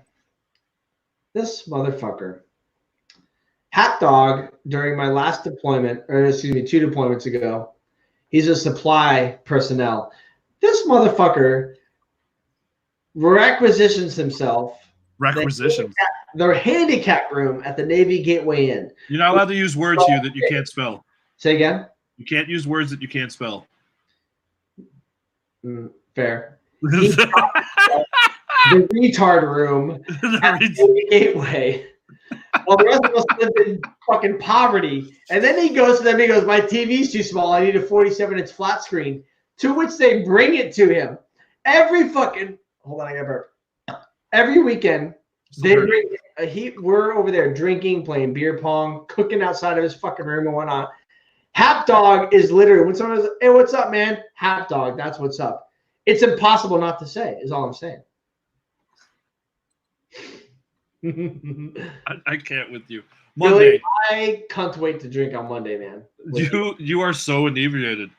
This motherfucker. Hat Dog, during my last deployment, or excuse me, 2 deployments ago, he's a supply personnel. This motherfucker requisitions himself the handicap room at the Navy Gateway Inn. You're not allowed to use words here that you can't spell. Say again? You can't use words that you can't spell. Fair. The retard room at the Navy Gateway. Well, the rest of us live in fucking poverty. And then he goes to them, he goes, "My TV's too small. I need a 47-inch flat screen." To which they bring it to him. Every fucking, hold on, I got burp. Every weekend, they bring we're over there drinking, playing beer pong, cooking outside of his fucking room and whatnot. Hap Dog is literally, when someone says, "Hey, what's up, man?" Hap Dog, that's what's up. It's impossible not to say, is all I'm saying. I can't with you. Monday. Billy, I can't wait to drink on Monday, man. You are so inebriated.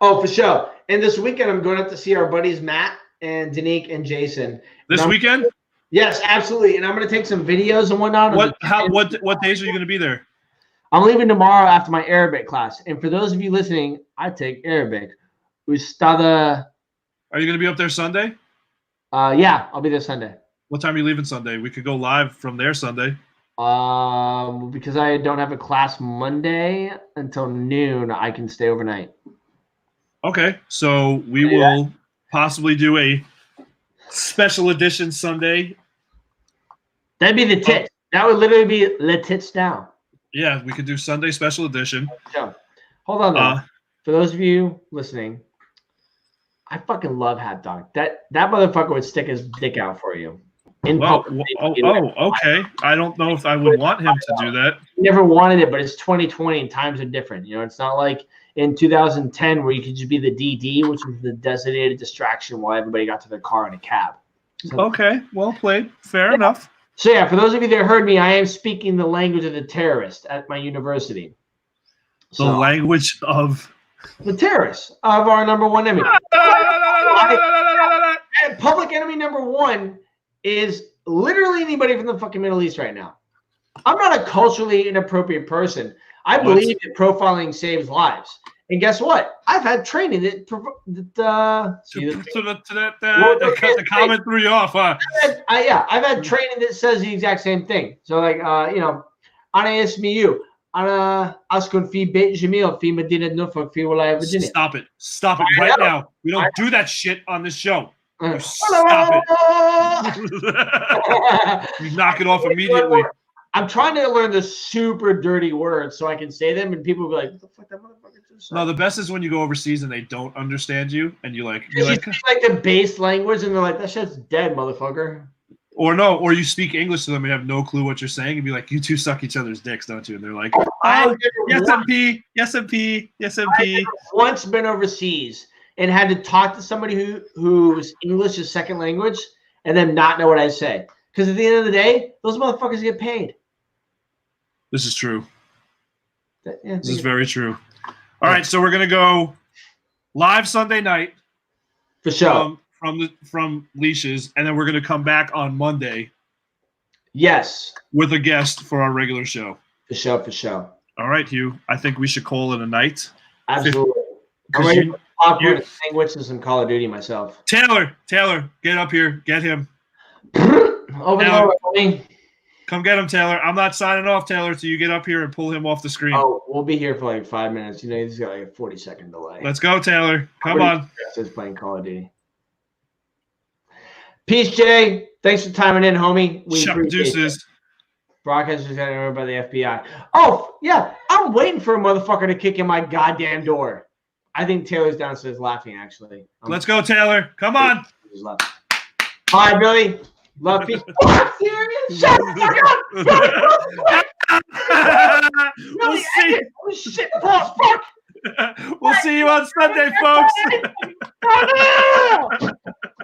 Oh, for sure. And this weekend, I'm going up to see our buddies Matt and Danique and Jason. This weekend? Yes, absolutely. And I'm going to take some videos and whatnot. What days are you going to be there? I'm leaving tomorrow after my Arabic class. And for those of you listening, I take Arabic. Ustada. Are you going to be up there Sunday? Yeah, I'll be there Sunday. What time are you leaving Sunday? We could go live from there Sunday. Because I don't have a class Monday until noon, I can stay overnight. Okay, so we will possibly do a special edition Sunday. That'd be the tits. That would literally be the tits down. Yeah, we could do Sunday special edition. Sure. Hold on, though. For those of you listening, I fucking love hot dog. That motherfucker would stick his dick out for you. Well, okay. I don't know if I would want him to do that. Never wanted it, but it's 2020 and times are different. You know, it's not like in 2010 where you could just be the DD, which was the designated distraction while everybody got to their car in a cab. So, okay, well played. Fair enough. So yeah, for those of you that heard me, I am speaking the language of the terrorist at my university. The language of the terrorists of our number one enemy. And public enemy number one is literally anybody from the fucking Middle East right now. I'm not a culturally inappropriate person. I believe that profiling saves lives. And guess what? I've had training that the comment threw you off, huh? I've had training that says the exact same thing. So like you know, Ana SMU, Ana Askun fi Beit Jamil fi Medina Norfolk fi Wilaya Virginia. Stop it right now. We don't do that shit on this show. You stop it. You knock it off immediately. I'm trying to learn the super dirty words so I can say them, and people will be like, "What the fuck, that motherfucker just said?" No, the best is when you go overseas and they don't understand you, and you're like the base language, and they're like, "That shit's dead, motherfucker." Or you speak English to them and have no clue what you're saying, and be like, "You two suck each other's dicks, don't you?" And they're like, "Yes, MP, yes, MP, yes, MP." I've once been overseas and had to talk to somebody whose English is second language, and then not know what I say. Because at the end of the day, those motherfuckers get paid. This is true. This is very true. All right, so we're gonna go live Sunday night for sure from Leashes, and then we're gonna come back on Monday. Yes, with a guest for our regular show. For sure. All right, Hugh. I think we should call it a night. Absolutely. I'm ready for popcorn and sandwich and some Call of Duty myself. Taylor, get up here. Get him. Over there. Come get him, Taylor. I'm not signing off, Taylor, till you get up here and pull him off the screen. Oh, we'll be here for like 5 minutes. You know, he's got like a 40-second delay. Let's go, Taylor. Come on. Just playing Call of Duty. Peace, Jay. Thanks for timing in, homie. We appreciate it. Broadcasters got over by the FBI. Oh, yeah. I'm waiting for a motherfucker to kick in my goddamn door. I think Taylor's downstairs laughing, actually. Let's go, Taylor. Come on. Bye, Billy. Love you. Serious? Shut the fuck up. We'll see. Shit, fuck. We'll see you on Sunday, folks.